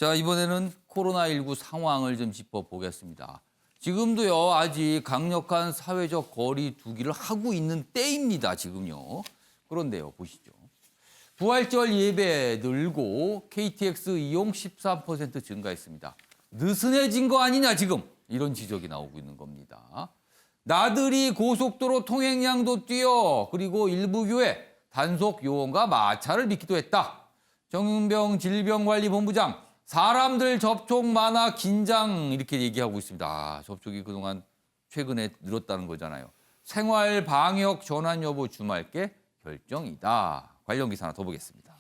자, 이번에는 코로나19 상황을 좀 짚어보겠습니다. 지금도요, 아직 강력한 사회적 거리 두기를 하고 있는 때입니다, 지금요. 그런데요, 보시죠. 부활절 예배 늘고 KTX 이용 13% 증가했습니다. 느슨해진 거 아니냐, 지금. 이런 지적이 나오고 있는 겁니다. 나들이 고속도로 통행량도 뛰어, 그리고 일부 교회 단속 요원과 마찰을 빚기도 했다. 정은병 질병관리본부장, 사람들 접촉 많아 긴장 이렇게 얘기하고 있습니다. 접촉이 그동안 최근에 늘었다는 거잖아요. 생활 방역 전환 여부 주말께 결정이다. 관련 기사 하나 더 보겠습니다.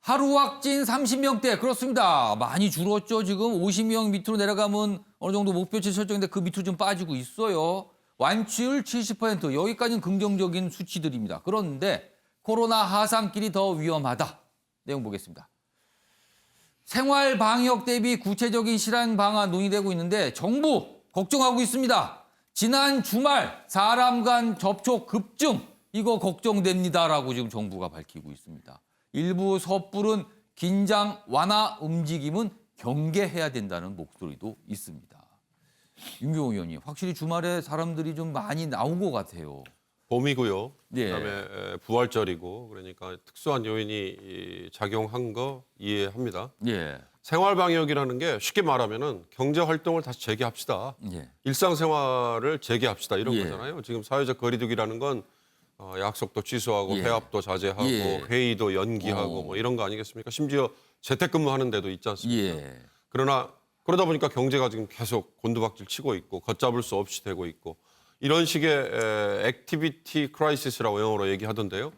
하루 확진 30명대 그렇습니다. 많이 줄었죠. 지금 50명 밑으로 내려가면 어느 정도 목표치 설정인데 그 밑으로 좀 빠지고 있어요. 완치율 70% 여기까지는 긍정적인 수치들입니다. 그런데 코로나 하산길이 더 위험하다. 내용 보겠습니다. 생활 방역 대비 구체적인 실행 방안 논의되고 있는데 정부 걱정하고 있습니다. 지난 주말 사람 간 접촉 급증 이거 걱정됩니다라고 지금 정부가 밝히고 있습니다. 일부 섣부른 긴장 완화 움직임은 경계해야 된다는 목소리도 있습니다. 윤경호 의원님, 확실히 주말에 사람들이 좀 많이 나온 것 같아요. 봄이고요. 예. 그다음에 부활절이고 그러니까 특수한 요인이 작용한 거 이해합니다. 예. 생활 방역이라는 게 쉽게 말하면은 경제 활동을 다시 재개합시다. 예. 일상생활을 재개합시다 이런 예. 거잖아요. 지금 사회적 거리두기라는 건 약속도 취소하고 예. 회합도 자제하고 예. 회의도 연기하고 뭐 이런 거 아니겠습니까? 심지어 재택근무하는 데도 있지 않습니까? 예. 그러나 그러다 보니까 경제가 지금 계속 곤두박질 치고 있고 걷잡을 수 없이 되고 있고 이런 식의 액티비티 크라이시스라고 영어로 얘기하던데요.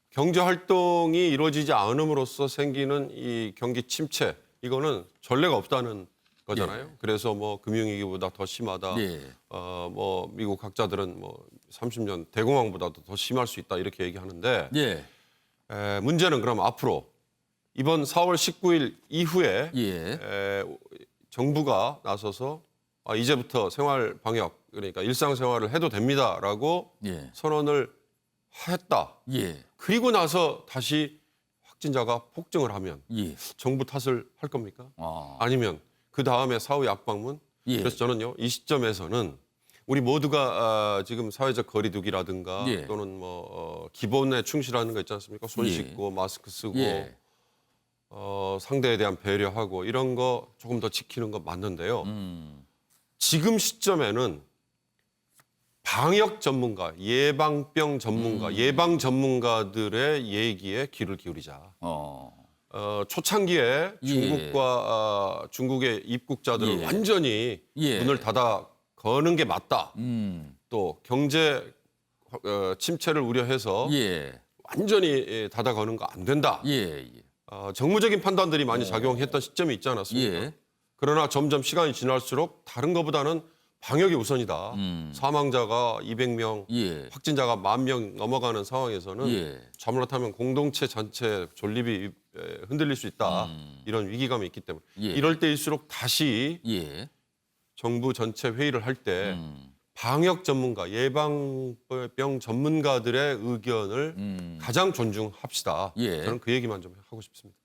경제 활동이 이루어지지 않음으로써 생기는 이 경기 침체 이거는 전례가 없다는 거잖아요. 예. 그래서 뭐 금융위기보다 더 심하다. 예. 뭐 미국 학자들은 뭐 30년 대공황보다도 더 심할 수 있다 이렇게 얘기하는데 예. 문제는 그럼 앞으로 이번 4월 19일 이후에 예. 정부가 나서서 이제부터 생활 방역 그러니까 일상생활을 해도 됩니다라고 예. 선언을 했다. 예. 그리고 나서 다시 확진자가 폭증을 하면 예. 정부 탓을 할 겁니까? 아. 아니면 그 다음에 사후 약방문? 예. 그래서 저는요 이 시점에서는 우리 모두가 지금 사회적 거리두기라든가 예. 또는 기본에 충실하는 거 있지 않습니까? 손 예. 씻고 마스크 쓰고 예. 상대에 대한 배려하고 이런 거 조금 더 지키는 건 맞는데요. 지금 시점에는 방역 전문가, 예방병 전문가, 예방 전문가들의 얘기에 귀를 기울이자. 초창기에 예. 중국과 중국의 입국자들을 예. 완전히 예. 문을 닫아 거는 게 맞다. 또 경제 침체를 우려해서 예. 완전히 닫아 거는 거 안 된다. 예. 정무적인 판단들이 많이 작용했던 시점이 있지 않았습니까? 예. 그러나 점점 시간이 지날수록 다른 것보다는 방역이 우선이다. 사망자가 200명, 예. 확진자가 10,000명 넘어가는 상황에서는 예. 잘못하면 공동체 전체 존립이 흔들릴 수 있다. 이런 위기감이 있기 때문에 예. 이럴 때일수록 다시 예. 정부 전체 회의를 할 때 방역 전문가, 예방병 전문가들의 의견을 가장 존중합시다. 예. 저는 그 얘기만 좀 하고 싶습니다.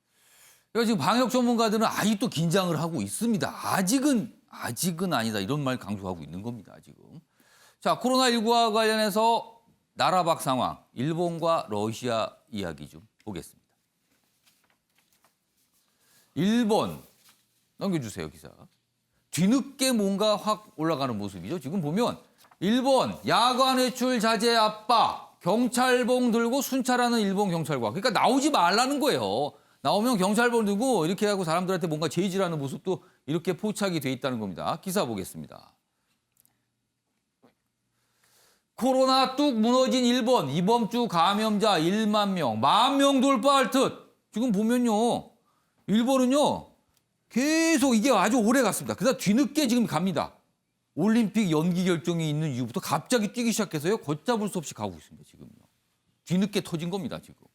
그러니까 지금 방역 전문가들은 아직도 긴장을 하고 있습니다. 아직은 아니다. 이런 말 강조하고 있는 겁니다. 지금. 자, 코로나19와 관련해서 나라 밖 상황, 일본과 러시아 이야기 좀 보겠습니다. 일본 넘겨주세요, 기사. 뒤늦게 뭔가 확 올라가는 모습이죠. 지금 보면 일본 야간 외출 자제 압박, 경찰봉 들고 순찰하는 일본 경찰관. 그러니까 나오지 말라는 거예요. 나오면 경찰봉 들고 이렇게 하고 사람들한테 뭔가 제지하는 모습도 이렇게 포착이 돼 있다는 겁니다. 기사 보겠습니다. 코로나 뚝 무너진 일본 이번 주 감염자 1만 명, 10,000명 돌파할 듯. 지금 보면요. 일본은요. 계속 이게 아주 오래 갔습니다. 그래서 뒤늦게 지금 갑니다. 올림픽 연기 결정이 있는 이후부터 갑자기 뛰기 시작해서요. 걷잡을 수 없이 가고 있습니다. 지금요. 뒤늦게 터진 겁니다. 지금.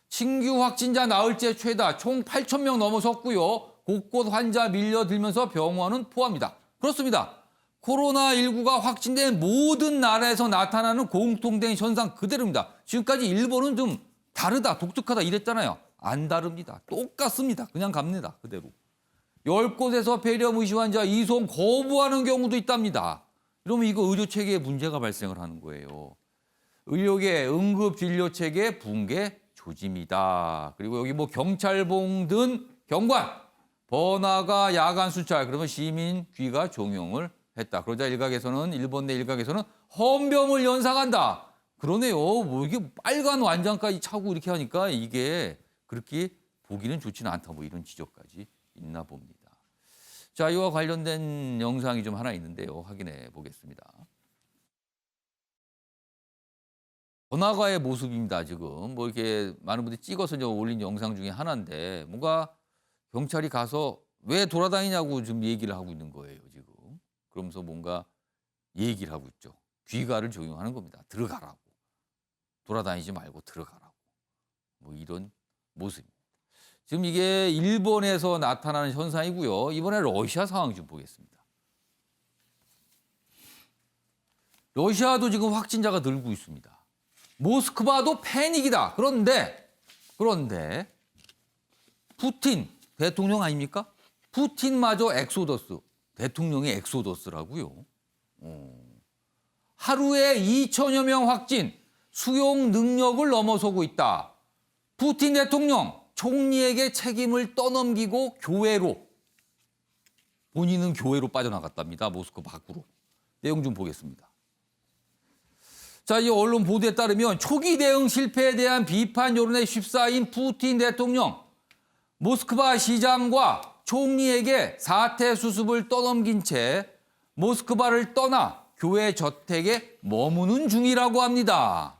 신규 확진자 나흘째 최다 총 8,000명 넘어섰고요. 곳곳 환자 밀려들면서 병원은 포함이다. 그렇습니다. 코로나19가 확진된 모든 나라에서 나타나는 공통된 현상 그대로입니다. 지금까지 일본은 좀 다르다, 독특하다 이랬잖아요. 안 다릅니다. 똑같습니다. 그냥 갑니다. 그대로. 10곳에서 폐렴 의심 환자 이송 거부하는 경우도 있답니다. 이러면 이거 의료 체계에 문제가 발생을 하는 거예요. 의료계 응급 진료 체계 붕괴 조짐이다. 그리고 여기 뭐 경찰봉 등 경관 번화가 야간 순찰 그러면 시민 귀가 종용을 했다. 그러자 일본 내 일각에서는 헌병을 연상한다. 그러네요. 뭐 이게 빨간 완장까지 차고 이렇게 하니까 이게 그렇게 보기는 좋지는 않다. 뭐 이런 지적까지 있나 봅니다. 자, 이와 관련된 영상이 좀 하나 있는데요. 확인해 보겠습니다. 번화가의 모습입니다. 지금 뭐 이렇게 많은 분들이 찍어서 이제 올린 영상 중에 하나인데 뭔가 경찰이 가서 왜 돌아다니냐고 지금 얘기를 하고 있는 거예요. 지금 그러면서 뭔가 얘기를 하고 있죠. 귀가를 조용하는 겁니다. 들어가라고. 돌아다니지 말고 들어가라고. 뭐 이런 모습입니다. 지금 이게 일본에서 나타나는 현상이고요. 이번에 러시아 상황 좀 보겠습니다. 러시아도 지금 확진자가 늘고 있습니다. 모스크바도 패닉이다. 그런데 푸틴 대통령 아닙니까? 푸틴마저 엑소더스. 대통령이 엑소더스라고요. 하루에 2천여 명 확진, 수용 능력을 넘어서고 있다. 푸틴 대통령 총리에게 책임을 떠넘기고 본인은 교회로 빠져나갔답니다. 모스크 밖으로. 내용 좀 보겠습니다. 자, 이 언론 보도에 따르면 초기 대응 실패에 대한 비판 여론에 휩싸인 푸틴 대통령, 모스크바 시장과 총리에게 사태 수습을 떠넘긴 채 모스크바를 떠나 교회 저택에 머무는 중이라고 합니다.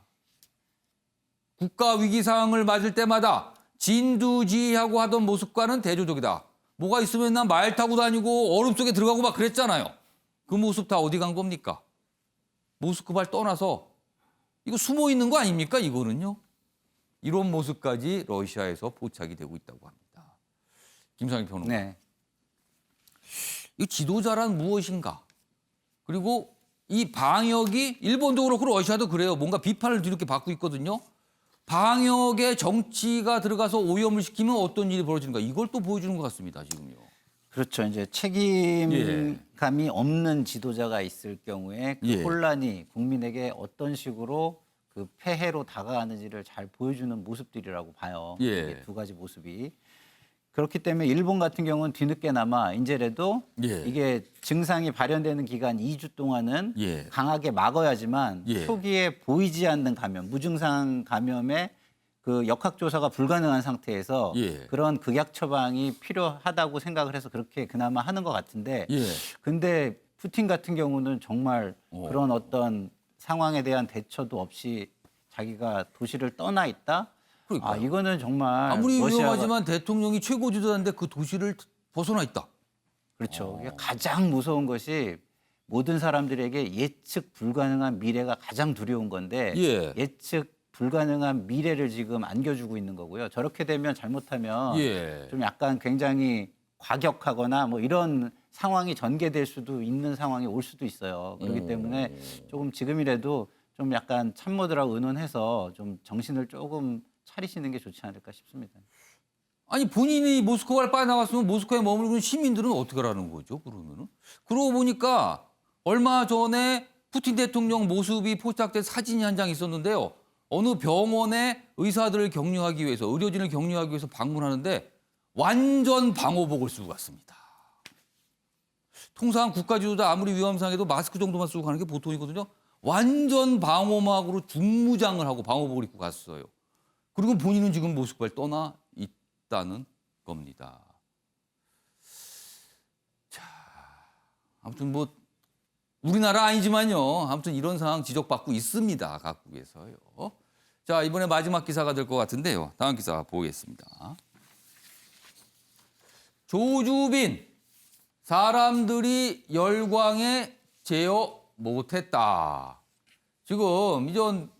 국가 위기 상황을 맞을 때마다 진두지휘하고 하던 모습과는 대조적이다. 뭐가 있으면 난 말 타고 다니고 얼음 속에 들어가고 막 그랬잖아요. 그 모습 다 어디 간 겁니까? 모스크바를 떠나서 이거 숨어 있는 거 아닙니까? 이거는요. 이런 모습까지 러시아에서 포착이 되고 있다고 합니다. 김상희 평론가. 네. 이 지도자란 무엇인가? 그리고 이 방역이 일본도 그렇고 러시아도 그래요. 뭔가 비판을 뒤늦게 받고 있거든요. 방역에 정치가 들어가서 오염을 시키면 어떤 일이 벌어지는가? 이걸 또 보여주는 것 같습니다. 지금요. 그렇죠. 이제 책임감이 없는 지도자가 있을 경우에 그 예. 혼란이 국민에게 어떤 식으로 그 폐해로 다가가는지를 잘 보여주는 모습들이라고 봐요. 예. 이게 두 가지 모습이. 그렇기 때문에 일본 같은 경우는 뒤늦게나마 이제라도 예. 이게 증상이 발현되는 기간 2주 동안은 예. 강하게 막아야지만 예. 초기에 보이지 않는 감염, 무증상 감염의 그 역학조사가 불가능한 상태에서 예. 그런 극약 처방이 필요하다고 생각을 해서 그렇게 그나마 하는 것 같은데 예. 근데 푸틴 같은 경우는 정말 어. 그런 어떤 상황에 대한 대처도 없이 자기가 도시를 떠나 있다? 그러니까요. 아, 이거는 정말 아무리 러시아가- 위험하지만 대통령이 최고 지도자인데 그 도시를 벗어나 있다. 그렇죠. 이게 가장 무서운 것이 모든 사람들에게 예측 불가능한 미래가 가장 두려운 건데 예. 예측 불가능한 미래를 지금 안겨주고 있는 거고요. 저렇게 되면 잘못하면 예. 좀 약간 굉장히 과격하거나 뭐 이런 상황이 전개될 수도 있는 상황이 올 수도 있어요. 그렇기 때문에 조금 지금이라도 좀 약간 참모들하고 의논해서 좀 정신을 조금 차리시는 게 좋지 않을까 싶습니다. 아니 본인이 모스크바를 빠져나갔으면 모스크바에 머물고 있는 시민들은 어떻게 하라는 거죠? 그러면은 그러고 보니까 얼마 전에 푸틴 대통령 모습이 포착된 사진이 한 장 있었는데요. 어느 병원에 의사들을 격려하기 위해서 의료진을 격려하기 위해서 방문하는데 완전 방호복을 쓰고 갔습니다. 통상 국가 지도자 아무리 위험 상황에도 마스크 정도만 쓰고 가는 게 보통이거든요. 완전 방호막으로 중무장을 하고 방호복을 입고 갔어요. 그리고 본인은 지금 모스크바를 떠나 있다는 겁니다. 자, 아무튼 뭐 우리나라 아니지만요. 아무튼 이런 상황 지적받고 있습니다. 각국에서요. 자, 이번에 마지막 기사가 될 것 같은데요. 다음 기사 보겠습니다. 조주빈, 사람들이 열광에 제어 못했다. 지금 이전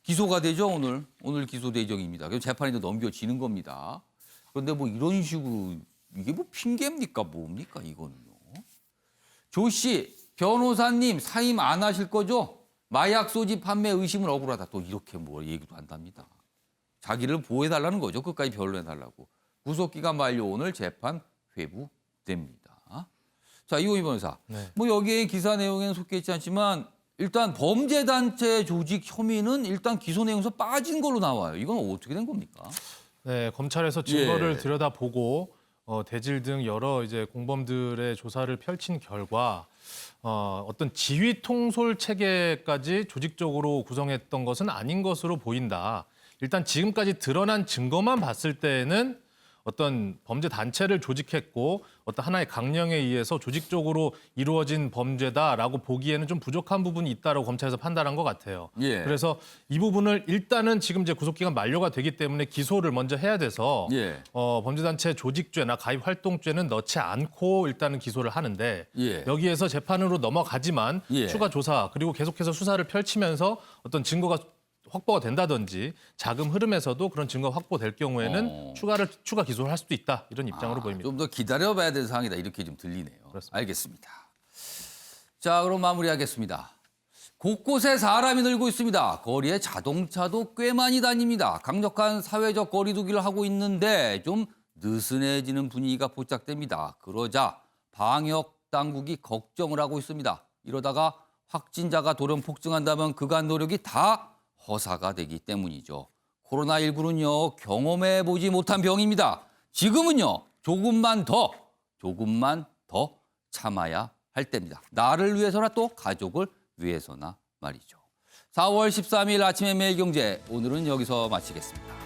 기소가 되죠, 오늘. 오늘 기소 예정입니다. 그래서 재판이 넘겨지는 겁니다. 그런데 뭐 이런 식으로 이게 뭐 핑계입니까? 뭡니까, 이거는요. 조 씨, 변호사님 사임 안 하실 거죠? 마약 소지 판매 의심은 억울하다. 또 이렇게 뭐 얘기도 한답니다. 자기를 보호해달라는 거죠. 끝까지 변론해달라고. 구속기간 만료 오늘 재판 회부됩니다. 자, 이호희 변호사. 네. 뭐 여기에 기사 내용에는 속해 있지 않지만 일단 범죄단체 조직 혐의는 일단 기소 내용에서 빠진 걸로 나와요. 이건 어떻게 된 겁니까? 네, 검찰에서 증거를 예. 들여다보고 대질 등 여러 이제 공범들의 조사를 펼친 결과 어떤 지휘 통솔 체계까지 조직적으로 구성했던 것은 아닌 것으로 보인다. 일단 지금까지 드러난 증거만 봤을 때에는 어떤 범죄 단체를 조직했고 어떤 하나의 강령에 의해서 조직적으로 이루어진 범죄다라고 보기에는 좀 부족한 부분이 있다라고 검찰에서 판단한 것 같아요. 예. 그래서 이 부분을 일단은 지금 이제 구속기간 만료가 되기 때문에 기소를 먼저 해야 돼서 예. 범죄단체 조직죄나 가입활동죄는 넣지 않고 일단은 기소를 하는데 예. 여기에서 재판으로 넘어가지만 예. 추가 조사 그리고 계속해서 수사를 펼치면서 어떤 증거가 확보가 된다든지 자금 흐름에서도 그런 증거가 확보될 경우에는 추가 기소를 할 수도 있다 이런 입장으로 보입니다. 좀 더 기다려봐야 되는 상황이다 이렇게 좀 들리네요. 그렇습니다. 알겠습니다. 자, 그럼 마무리하겠습니다. 곳곳에 사람이 늘고 있습니다. 거리에 자동차도 꽤 많이 다닙니다. 강력한 사회적 거리두기를 하고 있는데 좀 느슨해지는 분위기가 포착됩니다. 그러자 방역 당국이 걱정을 하고 있습니다. 이러다가 확진자가 돌연 폭증한다면 그간 노력이 다 허사가 되기 때문이죠. 코로나19는요, 경험해보지 못한 병입니다. 지금은요, 조금만 더 참아야 할 때입니다. 나를 위해서나 또 가족을 위해서나 말이죠. 4월 13일 아침의 매일경제, 오늘은 여기서 마치겠습니다.